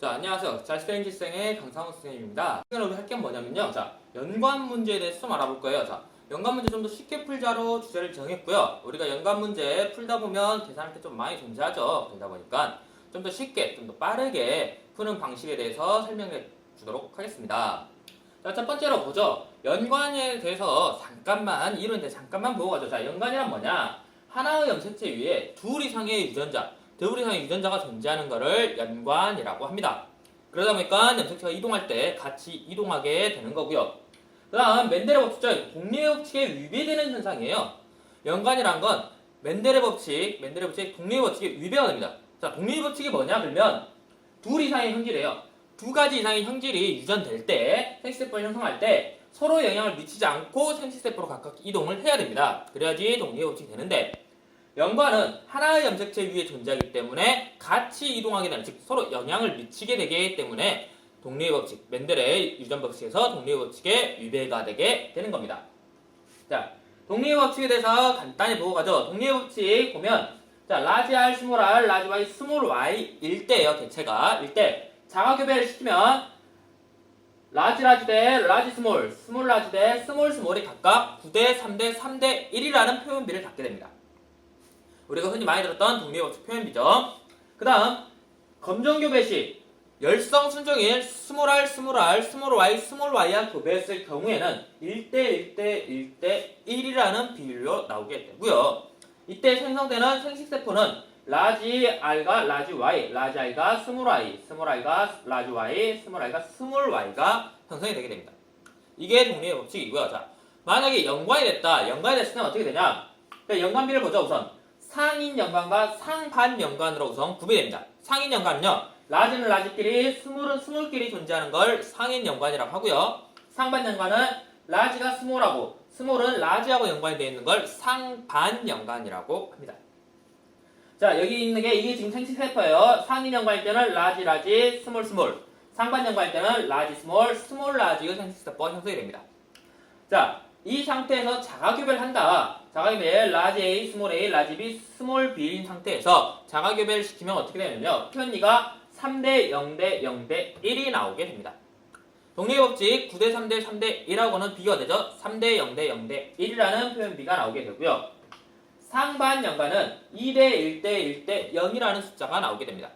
자, 안녕하세요. 자스페인지생의 강상훈 선생님입니다. 오늘 우리 할 게 뭐냐면요. 자, 연관 문제에 대해서 좀 알아볼 거예요. 자, 연관 문제 좀 더 쉽게 풀자로 주제를 정했고요. 우리가 연관 문제 풀다 보면 계산할 때 좀 많이 존재하죠. 그러다 보니까 좀 더 쉽게, 좀 더 빠르게 푸는 방식에 대해서 설명해 주도록 하겠습니다. 자, 첫 번째로 보죠. 연관에 대해서 잠깐만, 이론에 대해서 잠깐만 보고 가죠. 자, 연관이란 뭐냐? 하나의 염색체 위에 둘 이상의 유전자, 둘 이상의 유전자가 존재하는 것을 연관이라고 합니다. 그러다 보니까 염색체가 이동할 때 같이 이동하게 되는 거고요. 그 다음 멘델의 법칙은 동리의 법칙에 위배되는 현상이에요. 연관이란 건 멘델의 법칙 동리의 법칙에 위배가 됩니다. 자, 동리의 법칙이 뭐냐? 그러면 둘 이상의 형질이에요. 두 가지 이상의 형질이 유전될 때, 생식세포를 형성할 때 서로 영향을 미치지 않고 생식세포로 각각 이동을 해야 됩니다. 그래야지 동리의 법칙이 되는데, 연관은 하나의 염색체 위에 존재하기 때문에 같이 이동하게 되는, 즉 서로 영향을 미치게 되기 때문에 동리의 법칙, 멘델의 유전 법칙에서 동리의 법칙에 위배가 되게 되는 겁니다. 자, 동리의 법칙에 대해서 간단히 보고 가죠. 동리의 법칙 보면, 자, 라지 R, 스몰 R, 라지 Y, 스몰 Y일 때예요. 개체가 일 때 자가교배를 시키면 라지 대 라지 스몰, 스몰 라지 대 스몰 스몰이 각각 9대 3대 3대 1이라는 표현비를 갖게 됩니다. 우리가 흔히 많이 들었던 동리의 법칙 표현비죠. 그 다음 검정교배 시 열성 순종인 스몰 R, 스몰 R, 스몰 Y, 스몰 Y와 교배했을 경우에는 1대 1대 1대 1이라는 비율로 나오게 되고요. 이때 생성되는 생식세포는 라지 R과 라지 Y, 라지 I가 스몰 I, 스몰 I가 라지 Y, 스몰 I가 스몰 Y가 형성이 되게 됩니다. 이게 동리의 법칙이고요. 자, 만약에 연관이 됐다. 연관이 됐을 때는 어떻게 되냐? 그러니까 연관비를 보죠. 우선 상인 연관과 상반 연관으로 우선 구별됩니다. 상인 연관은요, 라지는 라지끼리, 스몰은 스몰끼리 존재하는 걸 상인 연관이라고 하고요. 상반 연관은 라지가 스몰하고 스몰은 라지하고 연관이 되어 있는 걸 상반 연관이라고 합니다. 자, 여기 있는 게 이게 지금 생식세포예요. 상인 연관일 때는 라지, 스몰, 스몰. 상반 연관일 때는 라지, 스몰, 라지가 생식세포가 형성이 됩니다. 자, 이 상태에서 자가교배를 자가교배 라지 A, 스몰 A, 라지 B, 스몰 B인 상태에서 자가교배를 시키면 어떻게 되냐면요. 표현비가 3대 0대 0대 1이 나오게 됩니다. 동리의 법칙 9대 3대 3대 1하고는 비교가 되죠. 3대 0대 0대 1이라는 표현비가 나오게 되고요. 상반 연관은 2대 1대 1대 0이라는 숫자가 나오게 됩니다.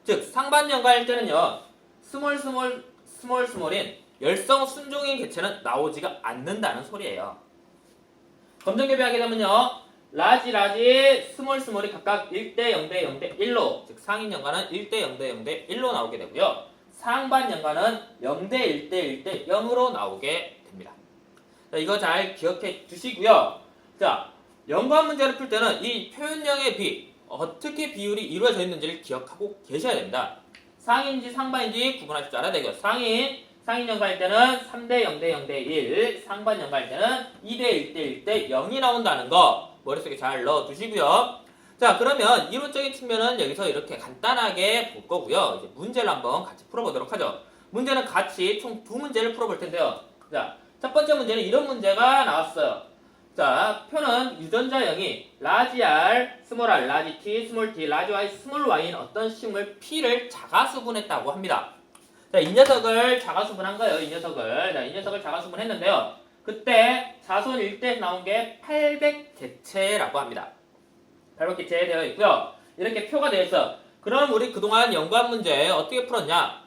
즉 상반 연관일 때는요. 스몰인 열성 순종인 개체는 나오지가 않는다는 소리예요. 검정교배하게 되면요. 라지, 스몰이 각각 1대 0대 0대 1로, 즉 상인 연관은 1대 0대 0대 1로 나오게 되고요. 상반 연관은 0대 1대 1대 0으로 나오게 됩니다. 자, 이거 잘 기억해 주시고요. 자, 연관 문제를 풀 때는 이 표현량의 어떻게 비율이 이루어져 있는지를 기억하고 계셔야 됩니다. 상인지 상반인지 구분하실 줄 알아야 되고요. 상인 연관일 때는 3대 0대 0대 1, 상반 연관일 때는 2대 1대 1대 0이 나온다는 거 머릿속에 잘 넣어두시고요. 자, 그러면 이론적인 측면은 여기서 이렇게 간단하게 볼 거고요. 이제 문제를 한번 같이 풀어보도록 하죠. 문제는 같이 총 두 문제를 풀어볼 텐데요. 자, 첫 번째 문제는 이런 문제가 나왔어요. 자, 표는 유전자형이 라지 R, 스몰 R, 라지 T, 스몰 T, 라지 Y, 스몰 Y인 어떤 식물 P를 자가수분했다고 합니다. 자, 이 녀석을 자가수분한 거예요. 이 녀석을 자가수분했는데요. 그때 자손 1대에서 나온 게 800개체라고 합니다. 800개체 되어 있고요. 이렇게 표가 되어 있어. 그럼 우리 그동안 연관 문제 어떻게 풀었냐?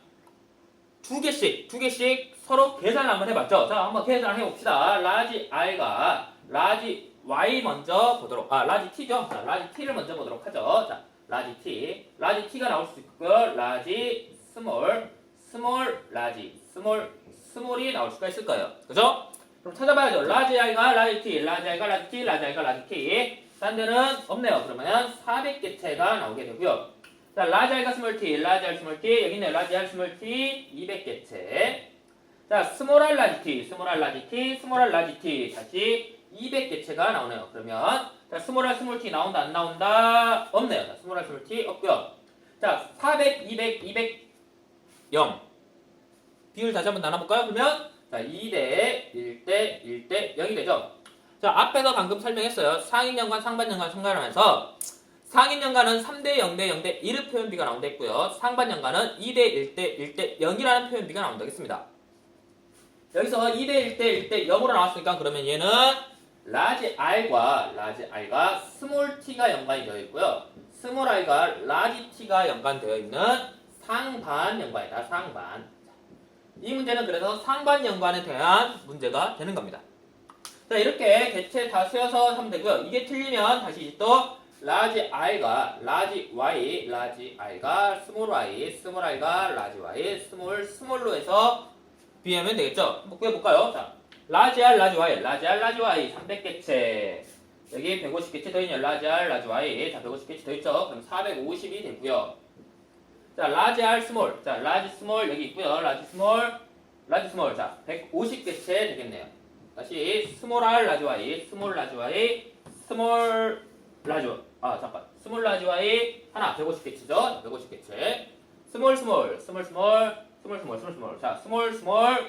두 개씩 서로 계산을 한번 해봤죠. 자, 한번 계산을 해봅시다. 라지 I가 라지 Y 먼저 보도록, 라지 T죠? 자, 라지 T를 먼저 보도록 하죠. 자, 라지 T가 나올 수 있고요. 라지 스몰, 라지, 스몰이 나올 수가 있을 거예요. 그죠? 그럼 찾아봐야죠. 라지 I가 라지 T, 라지 I가 라지 T, 라지 I가 라지 T. 딴 데는 없네요. 그러면 400개체가 나오게 되고요. 자, 라지 I가 스몰 T, 라지 R 스몰 T, 여기 있네요. 라지 R 스몰 T, 200개체. 자, 스몰 R 라지 T, 스몰 R 라지 T, 다시 200개체가 나오네요. 그러면 자, 스몰 R 스몰 T 나온다 안 나온다? 없네요. 자, 스몰 R 스몰 T 없고요. 자, 400, 200, 0. 비율 다시 한번 나눠볼까요? 그러면 자, 2대 1대 1대 0이 되죠. 자, 앞에서 방금 설명했어요. 상인 연관, 상반 연관 생각하면서 상인 연간은 3대 0대 0대 1의 표현비가 나온다 했고요. 상반 연간은 2대 1대 1대 0이라는 표현비가 나온다 했습니다. 여기서 2대 1대 1대 0으로 나왔으니까 그러면 얘는 라지 R과 스몰 t가 연관이 되어 있고요. 스몰 i가 라지 t가 연관되어 있는 상반 연관이다. 상반. 이 문제는 그래서 상반 연관에 대한 문제가 되는 겁니다. 자, 이렇게 개체 다 세워서 하면 되고요. 이게 틀리면 다시 또 라지 R과 라지 I가 스몰 I가 라지 Y, 스몰로 해서 비하면 되겠죠? 한번 구해볼까요? 자, 라지 R, 라지 Y 300개체. 여기 150개체 더 있네요. 라지 R, 라지 Y. 자, 150개체 더 있죠? 그럼 450이 되고요. 자, 라지 R, 스몰. 자, 라지 스몰 여기 있고요. 라지 스몰. 자, 150개체 되겠네요. 다시 스몰 R, 라지 Y, 스몰 라지 Y, 스몰 라지 Y 하나 150개체죠? 150개체. 스몰. 자, 스몰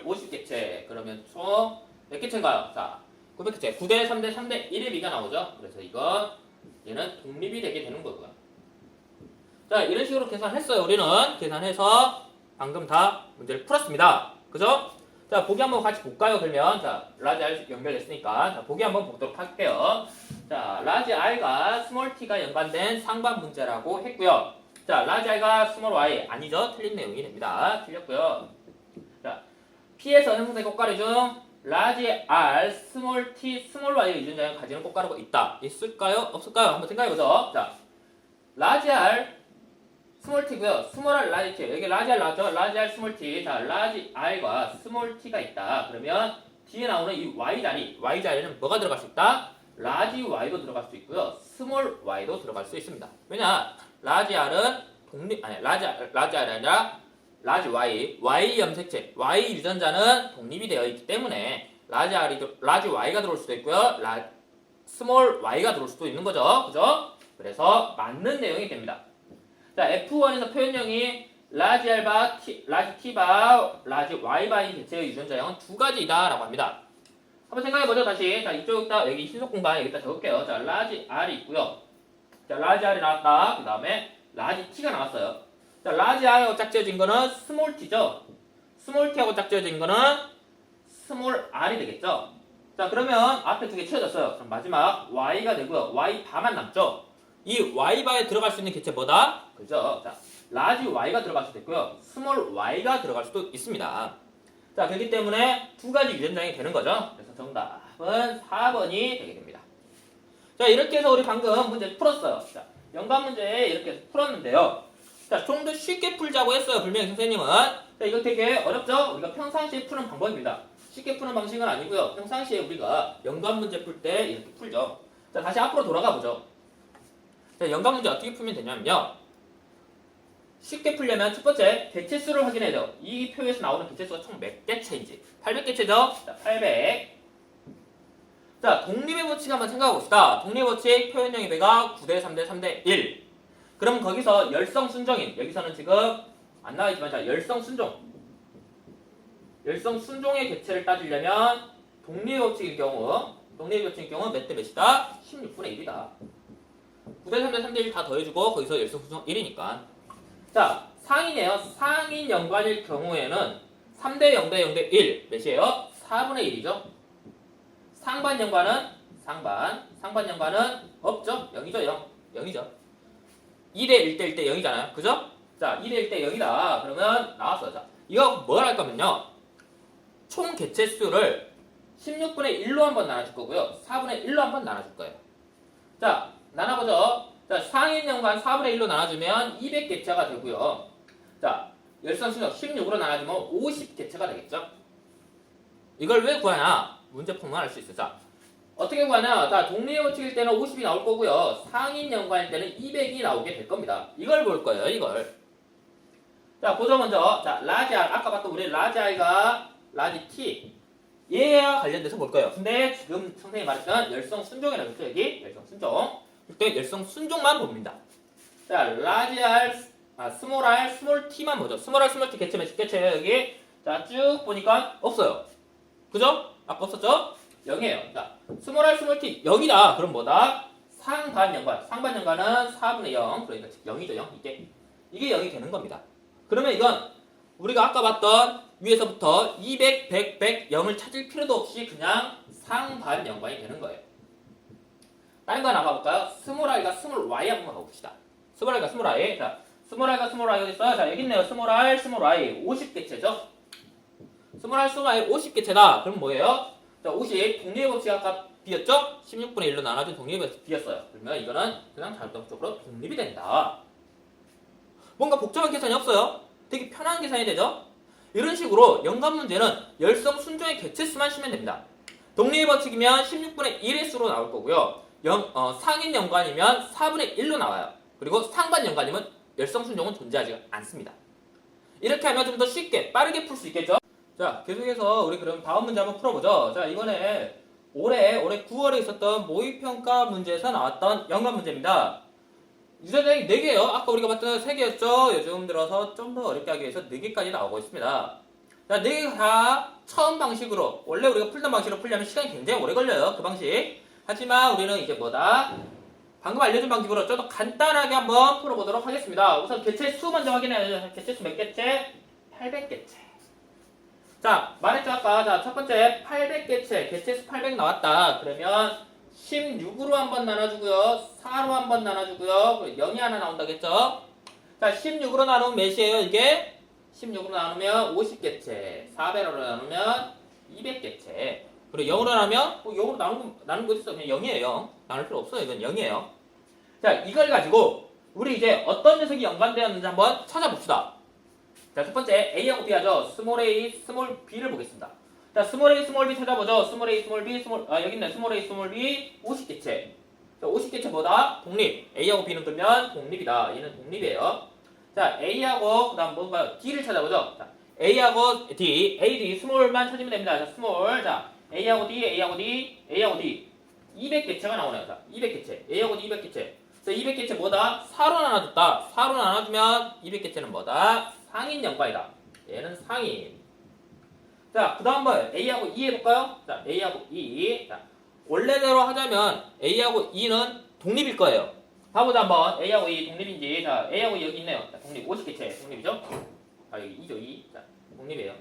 50개체. 그러면 총 몇 개체인가요? 자, 900개체. 9대 3대 3대 1의 비가 나오죠? 그래서 이건 얘는 독립이 되게 되는 거고요. 자, 이런 식으로 계산했어요. 우리는 계산해서 방금 다 문제를 풀었습니다. 그죠? 자, 보기 한번 같이 볼까요? 그러면 자, 라지 R 연결됐으니까 자, 보기 한번 보도록 할게요. 자, 라지 R과 스몰 t가 연관된 상반 문제라고 했고요. 자, 라지 R과 스몰 y 아니죠? 틀린 내용이 됩니다. 틀렸고요. 자, P에서 형성된 꽃가루 중 라지 R, 스몰 t, 스몰 y의 유전자가 가지는 꽃가루가 있다. 있을까요? 없을까요? 한번 생각해보죠. 자, 라지 R, 스몰 t고요. 스몰 R, 라지 t. 여기 라지 R 나왔죠? 라지 R, 스몰 t. 자, 라지 R과 스몰 t가 있다. 그러면 뒤에 나오는 이 y 자리는 뭐가 들어갈 수 있다? 라지 y도 들어갈 수 있고요. 스몰 y도 들어갈 수 있습니다. 왜냐? 라지 R은 라지 R이 아니라 라지 Y 염색체, Y 유전자는 독립이 되어 있기 때문에 라지 Y가 들어올 수도 있고요. 스몰 Y가 들어올 수도 있는 거죠. 그죠? 그래서 맞는 내용이 됩니다. 자, F1에서 표현형이 라지 R바, 라지 T바, 라지 Y바인 개체의 유전자형은 두 가지이다 라고 합니다. 한번 생각해보죠. 다시. 자, 이쪽에다 여기 신속 공간 여기다 적을게요. 자, 라지 R이 있고요. 자, 라지 R이 나왔다. 그 다음에 라지 T가 나왔어요. 자, 라지 R하고 짝지어진 거는 스몰 t죠. 스몰 t하고 짝지어진 거는 스몰 R이 되겠죠. 자, 그러면 앞에 두 개 채워졌어요. 그럼 마지막 Y가 되고요. Y 바만 남죠. 이 Y 바에 들어갈 수 있는 개체 뭐다? 그죠? 자, 라지 Y가 들어갈 수도 있고요. 스몰 Y가 들어갈 수도 있습니다. 자, 그렇기 때문에 두 가지 유전자형이 되는 거죠. 그래서 정답은 4번이 되게 됩니다. 자, 이렇게 해서 우리 방금 문제 풀었어요. 자, 연관 문제 이렇게 해서 풀었는데요. 자, 좀 더 쉽게 풀자고 했어요. 분명히 선생님은. 자, 이거 되게 어렵죠? 우리가 평상시에 푸는 방법입니다. 쉽게 푸는 방식은 아니고요. 평상시에 우리가 연관 문제 풀 때 이렇게 풀죠. 자, 다시 앞으로 돌아가 보죠. 자, 연관 문제 어떻게 풀면 되냐면요. 쉽게 풀려면 첫 번째 개체수를 확인해야 돼요. 이 표에서 나오는 개체수가 총 몇 개체인지. 800개체죠? 자, 800. 자, 독립의 법칙 한번 생각해 봅시다. 독립의 법칙 표현형의 배가 9대 3대 3대 1. 그럼 거기서 열성 순종인, 여기서는 지금 안 나와있지만 자, 열성 순종의 개체를 따지려면 독립의 법칙일 경우 몇 대 몇이다? 16분의 1이다. 9대 3대 3대 1 다 더해주고 거기서 열성 순종 1이니까. 자, 상인이에요. 상인 연관일 경우에는 3대 0대 0대 1 몇이에요? 4분의 1이죠. 상반 연관은 없죠? 0이죠. 0이죠. 2대 1대 1대 0이잖아요. 그죠? 자, 2대 1대 0이다. 그러면 나왔어. 자, 이거 뭘 할 거면요. 총 개체수를 16분의 1로 한번 나눠줄 거고요. 4분의 1로 한번 나눠줄 거예요. 자, 나눠보죠. 자, 상인 연관 4분의 1로 나눠주면 200개체가 되고요. 자, 열성 순정 16으로 나눠주면 50개체가 되겠죠? 이걸 왜 구하냐? 문제 풀면 알 수 있어. 자, 어떻게 구하냐? 자, 독립의 법칙일 때는 50이 나올 거고요. 상인 연관일 때는 200이 나오게 될 겁니다. 이걸 볼 거예요, 이걸. 자, 보죠, 먼저. 자, 라지 R. 아까 봤던 우리 라지 R과 라지 T. 얘와 관련돼서 볼 거예요. 근데 지금 선생님이 말했던 열성 순종이라고 했죠, 여기? 열성 순종. 이때 열성 순종만 봅니다. 자, 라지 R, 스몰 R, 스몰 T만 보죠. 스몰 R, 스몰 T 개체 몇 개체예요, 여기? 자, 쭉 보니까 없어요. 그죠? 아까 없었죠? 0이에요. 자, 스몰 R, 스몰 T 0이다. 그럼 뭐다? 상반연관. 상반연관은 4분의 0. 그러니까 0이죠, 0. 이게 0이 되는 겁니다. 그러면 이건 우리가 아까 봤던 위에서부터 200, 100, 100, 0을 찾을 필요도 없이 그냥 상반연관이 되는 거예요. 다른 거 하나 봐볼까요? 스몰 i가 스몰 y 한번 가봅시다. 스몰 i가 스몰 i. 자, 스몰 i가 스몰 i 어디 있어요? 자, 여기 있네요. 스몰 r, 스몰 i. 50개체죠? 스몰 r, 스몰 i 50개체다. 그럼 뭐예요? 자, 50. 독립의 법칙 아까 비었죠? 16분의 1로 나눠준 독립의 법칙 비었어요. 그러면 이거는 그냥 자동적으로 독립이 된다. 뭔가 복잡한 계산이 없어요. 되게 편한 계산이 되죠? 이런 식으로 연관 문제는 열성 순종의 개체수만 쓰면 됩니다. 독립의 법칙이면 16분의 1의 수로 나올 거고요. 상인 연관이면 4분의 1로 나와요. 그리고 상반 연관이면 열성 순종은 존재하지 않습니다. 이렇게 하면 좀 더 쉽게 빠르게 풀 수 있겠죠? 자, 계속해서 우리 그럼 다음 문제 한번 풀어보죠. 자, 이번에 올해 9월에 있었던 모의평가 문제에서 나왔던 연관 문제입니다. 유전자이 4개예요. 아까 우리가 봤던 3개였죠. 요즘 들어서 좀 더 어렵게 하기 위해서 4개까지 나오고 있습니다. 자, 4개가 다 처음 방식으로, 원래 우리가 풀던 방식으로 풀려면 시간이 굉장히 오래 걸려요. 그 방식. 하지만 우리는 이제 뭐다? 방금 알려준 방식으로 좀 더 간단하게 한번 풀어보도록 하겠습니다. 우선 개체 수 먼저 확인해야죠. 개체 수 몇 개체? 800개체. 자, 말했죠 아까. 자, 첫 번째 800개체, 개체 수 800 나왔다. 그러면 16으로 한번 나눠주고요. 4로 한번 나눠주고요. 0이 하나 나온다겠죠? 자, 16으로 나누면 몇이에요 이게? 16으로 나누면 50개체, 4배로 나누면 200개체. 그리고 0으로 나누면 0으로 나누는 거 있어. 그냥 0이에요. 0. 나눌 필요 없어요. 이건 0이에요. 자, 이걸 가지고 우리 이제 어떤 녀석이 연관되었는지 한번 찾아봅시다. 자, 첫 번째 A하고 B 하죠. 스몰 A, 스몰 B를 보겠습니다. 자, 스몰 A, 스몰 B 찾아보죠. 스몰 A, 스몰 B, 여기 있네. 스몰 A, 스몰 B 50개체. 자, 50개체 뭐다? 독립. A하고 B는 그러면 독립이다. 얘는 독립이에요. 자, A하고 그다음 뭔가요? D를 찾아보죠. 자, A하고 D, A, D 스몰만 찾으면 됩니다. 자, 스몰. 자, A하고 D, A하고 D, A하고 D 200개체가 나오네요. 자, 200개체. A하고 D 200개체. 자, 200개체 뭐다? 4로 나눠줬다. 4로 나눠주면 200개체는 뭐다? 상인 연관이다. 얘는 상인. 자, 그 다음 번 A하고 E 해볼까요? 자, A하고 E. 자, 원래대로 하자면 A하고 E는 독립일 거예요. 봐보자 한번. A하고 E 독립인지. 자, A하고 E 여기 있네요. 자, 독립 50개체. 독립이죠? 아, 여기 2죠, 2. 자, 독립이에요.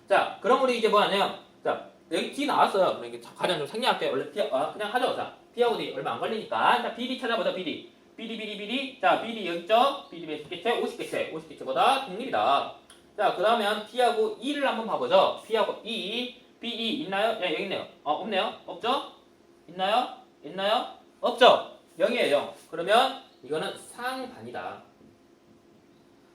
자, 그럼 우리 이제 뭐 하냐면, 자, 여기 D 나왔어요. 그러니까 가장 좀 생략할게요. 원래 그냥 하죠. 자, B하고 D 얼마 안 걸리니까. 자, BD 찾아보자, BD. BD. 자, BD 여기 있죠? BD 몇 개체? 50개체. 50개체보다 독립이다. 자, 그 다음에 P하고 E를 한번 봐보죠. P하고 E. BE 있나요? 예, 여기 있네요. 없네요? 없죠? 있나요? 없죠? 0이에요, 0. 그러면 이거는 상반이다.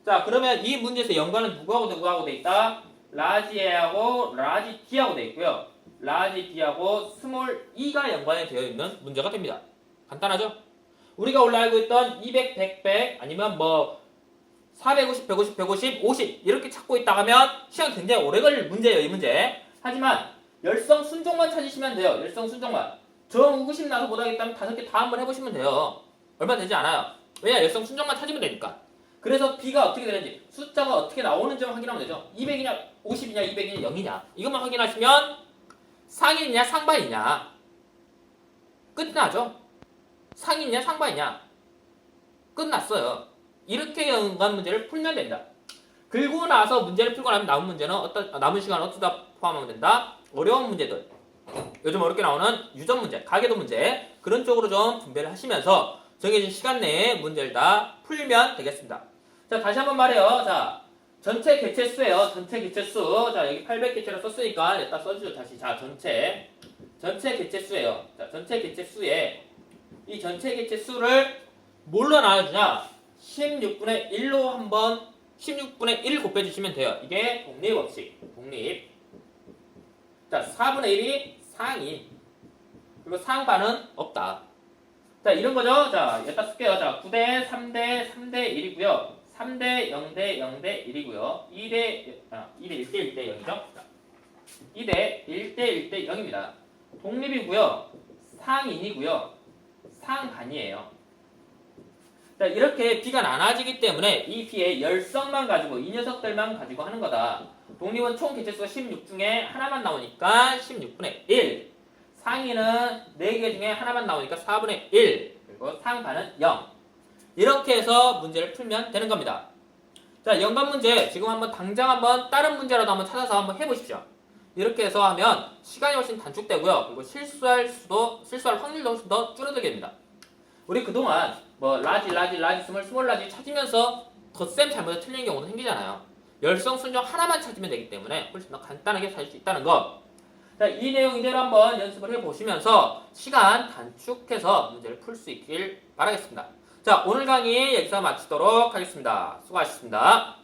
자, 그러면 이 문제에서 연관은 누구하고 돼 있다? 라지 A하고 라지 D하고 돼 있고요. 라지 D하고 스몰 E가 연관이 되어 있는 문제가 됩니다. 간단하죠? 우리가 원래 알고 있던 200, 100, 100 아니면 뭐 450, 150, 150, 50 이렇게 찾고 있다 하면 시간 굉장히 오래 걸릴 문제예요, 이 문제. 하지만 열성 순종만 찾으시면 돼요. 열성 순종만. 정 의구심 나서 못하겠다면 5개 다 한번 해보시면 돼요. 얼마 되지 않아요. 왜냐? 열성 순종만 찾으면 되니까. 그래서 B가 어떻게 되는지 숫자가 어떻게 나오는지만 확인하면 되죠. 200이냐 50이냐 200이냐 0이냐 이것만 확인하시면 상이냐 상반이냐 끝나죠. 상이냐 상반이냐 끝났어요. 이렇게 연관 문제를 풀면 됩니다. 그리고 나서 문제를 풀고 나면 남은 문제는 남은 시간은 어디다 포함하면 된다? 어려운 문제들, 요즘 어렵게 나오는 유전 문제, 가계도 문제 그런 쪽으로 좀 분배를 하시면서 정해진 시간 내에 문제를 다 풀면 되겠습니다. 자, 다시 한번 말해요. 자, 전체 개체수예요. 전체 개체수. 자, 여기 800개체로 썼으니까 여기다 써주죠. 다시. 자, 전체 개체수예요. 자, 전체 개체수에 이 전체 개체수를 뭘로 나눠주냐? 16분의 1로 한번 16분의 1 곱해주시면 돼요. 이게 독립 법칙. 독립. 자, 4분의 1이 상인. 그리고 상반은 없다. 자, 이런 거죠. 자, 여기다 쓸게요. 자, 9대 3대 3대 1이고요. 3대 0대 0대 1이고요. 2대 1대 1대 0이죠. 자, 2대 1대 1대 0입니다. 독립이고요. 상인이고요. 상반이에요. 자, 이렇게 B가 나눠지기 때문에 이 B의 열성만 가지고 이 녀석들만 가지고 하는 거다. 독립은 총 개체수가 16 중에 하나만 나오니까 16분의 1. 상위는 4개 중에 하나만 나오니까 4분의 1, 그리고 상반은 0. 이렇게 해서 문제를 풀면 되는 겁니다. 자, 연관 문제 지금 한번 당장 한번 다른 문제라도 한번 찾아서 한번 해보십시오. 이렇게 해서 하면 시간이 훨씬 단축되고요. 그리고 실수할 확률도 훨씬 더 줄어들게 됩니다. 우리 그동안 뭐 라지, 스몰 라지 찾으면서 덧셈 잘못해서 틀린 경우도 생기잖아요. 열성 순정 하나만 찾으면 되기 때문에 훨씬 더 간단하게 찾을 수 있다는 거. 자, 이 내용 이대로 한번 연습을 해보시면서 시간 단축해서 문제를 풀 수 있길 바라겠습니다. 자, 오늘 강의 여기서 마치도록 하겠습니다. 수고하셨습니다.